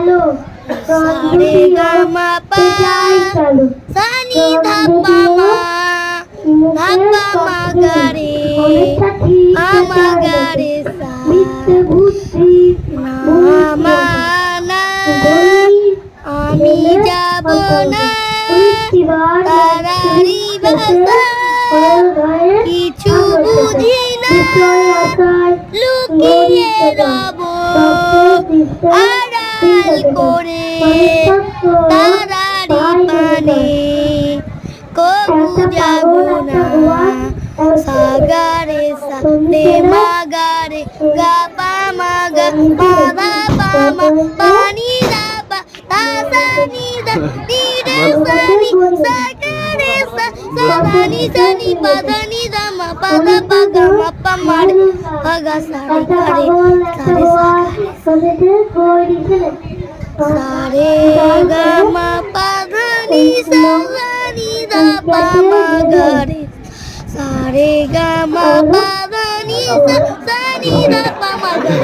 ভালো সারে গা মা পা সা নি ধা পা মা গা রে আমা গা রে সা না মা না আমি যাব না তারারি ভাষা কিছু বুঝি না লুকিয়ে রব আড়াল করে তারারি পানে কবু যাব না সাগারে সারে মাগারে গা পা মা গা পা দা পা মা পানি দা পা তা সা নি দা নি রে সা নি সা গা রে সা সা দা নি সা নি পা দা নি দা মা পা দা পা গা মা পা মা রে পা গা সা রে গা রে সা রে সা রে গা মা পা দা নি সা নি দা পা মা গা রে সা রে গা মা পা দা নি সা নি দা পা মা গা